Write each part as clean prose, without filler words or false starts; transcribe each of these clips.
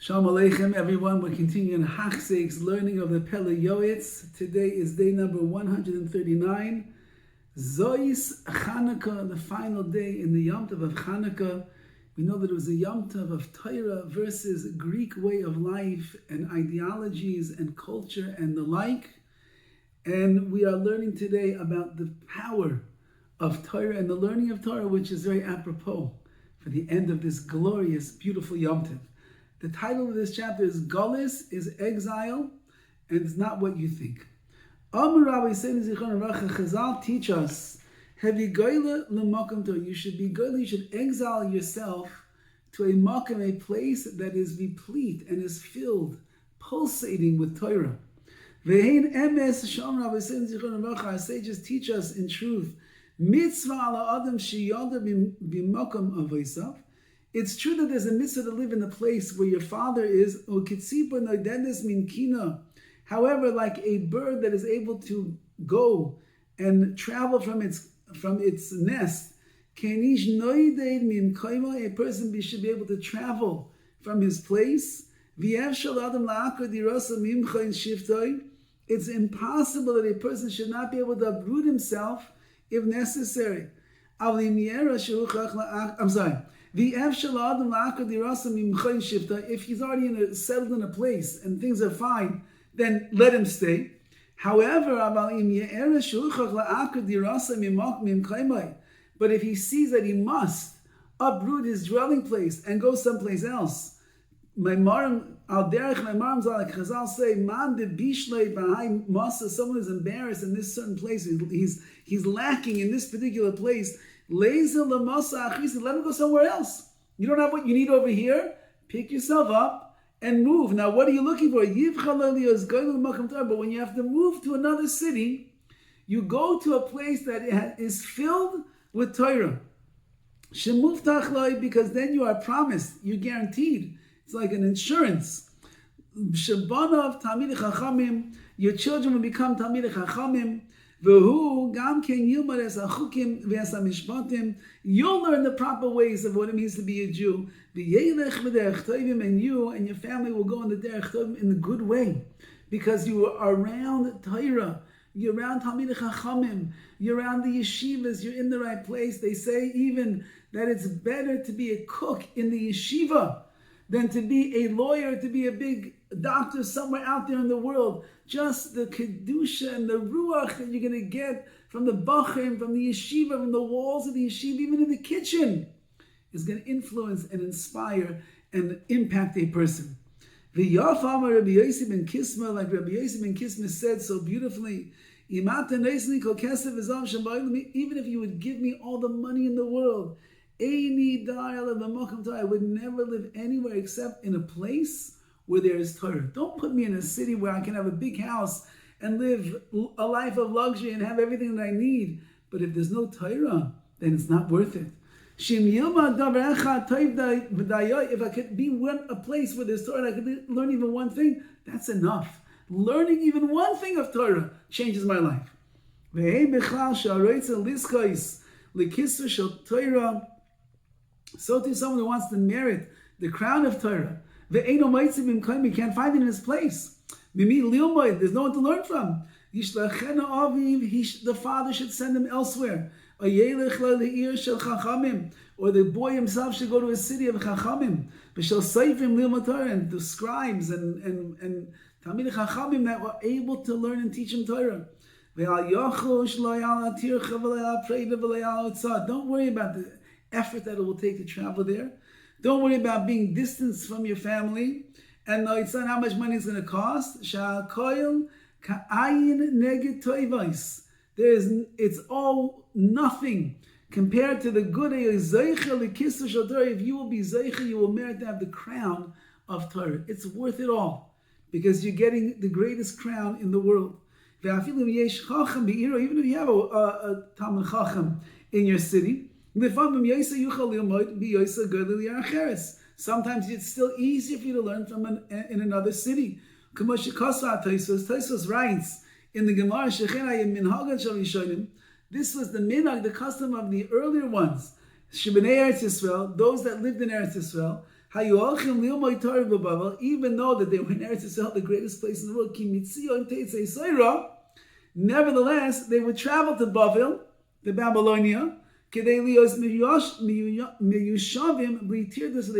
Shalom Aleichem, everyone. We're continuing Hachzeik's learning of the Pele Yoetz. Today is day number 139. Zois Chanukah, the final day in the Yom Tov of Chanukah. We know that it was a Yom Tov of Torah versus Greek way of life and ideologies and culture and the like. And we are learning today about the power of Torah and the learning of Torah, which is very apropos for the end of this glorious, beautiful Yom Tov. The title of this chapter is Gullus, is exile, and it's not what you think. Rabbi Chazal teach us, you should be goyle, you should exile yourself to a makom, a place that is replete and is filled, pulsating with Torah. Our sages teach us in truth, mitzvah ala adam sheyalda b'makom avosav. It's true that there's a mitzvah to live in the place where your father is. However, like a bird that is able to go and travel from its nest, a person should be able to travel from his place. It's impossible that a person should not be able to uproot himself if necessary. If he's already settled in a place and things are fine, then let him stay. However, but if he sees that he must uproot his dwelling place and go someplace else, Chazal say, someone is embarrassed in this certain place, he's lacking in this particular place, let him go somewhere else. You don't have what you need over here, pick yourself up and move. Now, what are you looking for? But when you have to move to another city, you go to a place that is filled with Torah. Because then you are promised, you're guaranteed. It's like an insurance. Your children will become Talmidei Chachamim. You'll learn the proper ways of what it means to be a Jew. And you and your family will go in the derech tovim in a good way, because you are around Torah, you're around Talmidei Chachamim, you're around the yeshivas, you're in the right place. They say even that it's better to be a cook in the yeshiva than to be a lawyer, to be a big doctor somewhere out there in the world. Just the kedusha and the ruach that you're going to get from the bachim, from the yeshiva, from the walls of the yeshiva, even in the kitchen, is going to influence and inspire and impact a person. The Yafama Rabbi Yosi ben Kisma, like Rabbi Yosi ben Kisma said so beautifully, even if you would give me all the money in the world, I would never live anywhere except in a place where there is Torah. Don't put me in a city where I can have a big house and live a life of luxury and have everything that I need. But if there's no Torah, then it's not worth it. If I could be a place where there's Torah, I could learn even one thing, that's enough. Learning even one thing of Torah changes my life. So to someone who wants to merit the crown of Torah, he can't find it in his place. There's no one to learn from. The father should send him elsewhere. Or the boy himself should go to a city of Chachamim. And the scribes and Talmidei Chachamim that were able to learn and teach him Torah. Don't worry about the effort that it will take to travel there. Don't worry about being distanced from your family. And it's not how much money it's going to cost. It's all nothing compared to the good. If you will be zeicha, you will merit to have the crown of Torah. It's worth it all, because you're getting the greatest crown in the world. Even if you have a Talmid Chacham in your city, sometimes it's still easier for you to learn from in another city. Tosfos writes in the Gemara, this was the minhag, the custom of the earlier ones, those that lived in Eretz Yisrael, Even though that they were in Eretz Yisrael, the greatest place in the world, nevertheless, they would travel to Bavel, to Babylonia, so they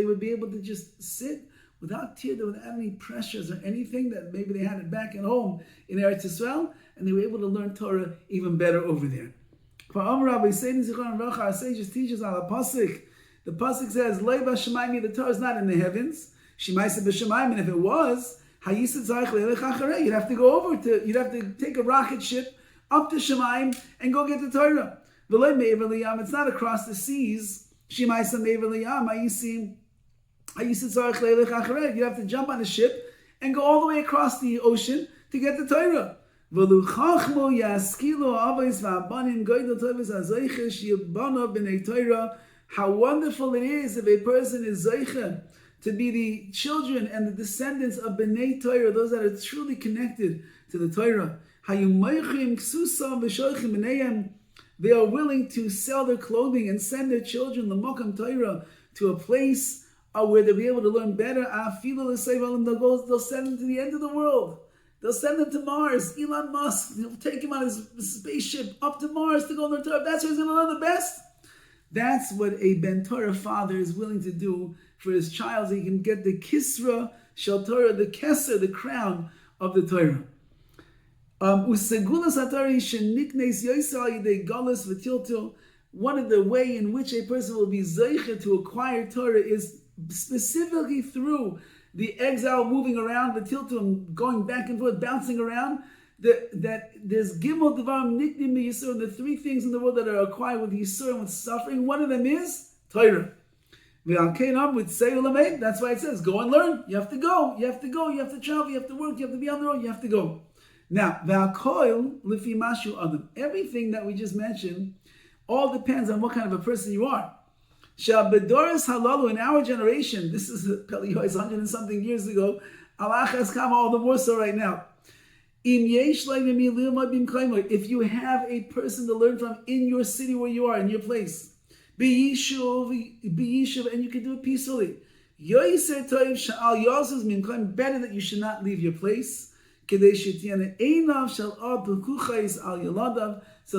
would be able to just sit without tirda, without any pressures or anything that maybe they had it back at home in Eretz Yisrael, and they were able to learn Torah even better over there. Rabbi, our sages teach us on the pasuk. The pasuk says, the Torah is not in the heavens. And if it was, you'd have to go you'd have to take a rocket ship up to Shemaim and go get the Torah. It's not across the seas. You have to jump on a ship and go all the way across the ocean to get the Torah. How wonderful it is if a person is zeicha to be the children and the descendants of Bnei Torah, those that are truly connected to the Torah. They are willing to sell their clothing and send their children, the Mokam Torah, to a place where they'll be able to learn better. They'll send them to the end of the world. They'll send them to Mars. Elon Musk, he'll take him on his spaceship up to Mars to go learn Torah. That's where he's going to learn the best. That's what a Ben Torah father is willing to do for his child, so he can get the Kisra Shel Torah, the Keser, the crown of the Torah. One of the way in which a person will be zeicha to acquire Torah is specifically through the exile, moving around, the tiltum, going back and forth, bouncing around. That there's Gimel Devarim Nikdim Yisur, the three things in the world that are acquired with Yisur and with suffering. One of them is Torah. That's why it says, go and learn. You have to go. You have to go. You have to travel. You have to work. You have to be on the road. You have to go. Now, everything that we just mentioned all depends on what kind of a person you are. In our generation, this is Pele Yoetz 100 and something years ago, Allah has come all the more so right now. If you have a person to learn from in your city where you are, in your place, be yishuv, and you can do it peacefully. Better that you should not leave your place. So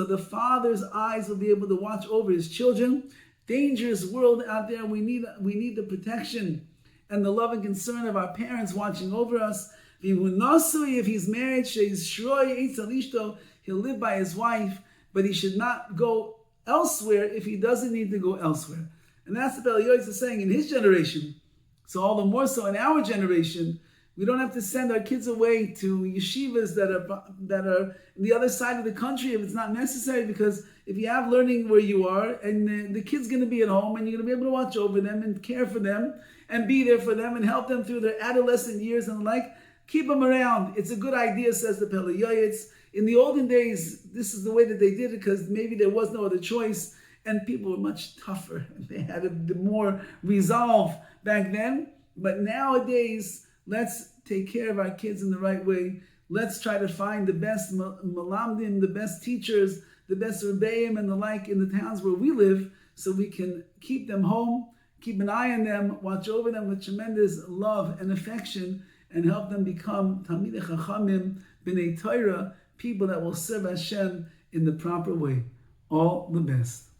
the father's eyes will be able to watch over his children. Dangerous world out there. We need the protection and the love and concern of our parents watching over us. If he's married, he'll live by his wife, but he should not go elsewhere if he doesn't need to go elsewhere. And that's what Pele Yoetz is saying in his generation. So all the more so in our generation, we don't have to send our kids away to yeshivas that are on the other side of the country if it's not necessary, because if you have learning where you are and the kid's going to be at home and you're going to be able to watch over them and care for them and be there for them and help them through their adolescent years and the like, keep them around. It's a good idea, says the Pele Yoetz. In the olden days, this is the way that they did it because maybe there was no other choice and people were much tougher. They had more resolve back then. But nowadays, let's take care of our kids in the right way. Let's try to find the best malamdim, the best teachers, the best rebbeim and the like in the towns where we live so we can keep them home, keep an eye on them, watch over them with tremendous love and affection, and help them become Talmidei Chachamim, Bnei Torah, people that will serve Hashem in the proper way. All the best.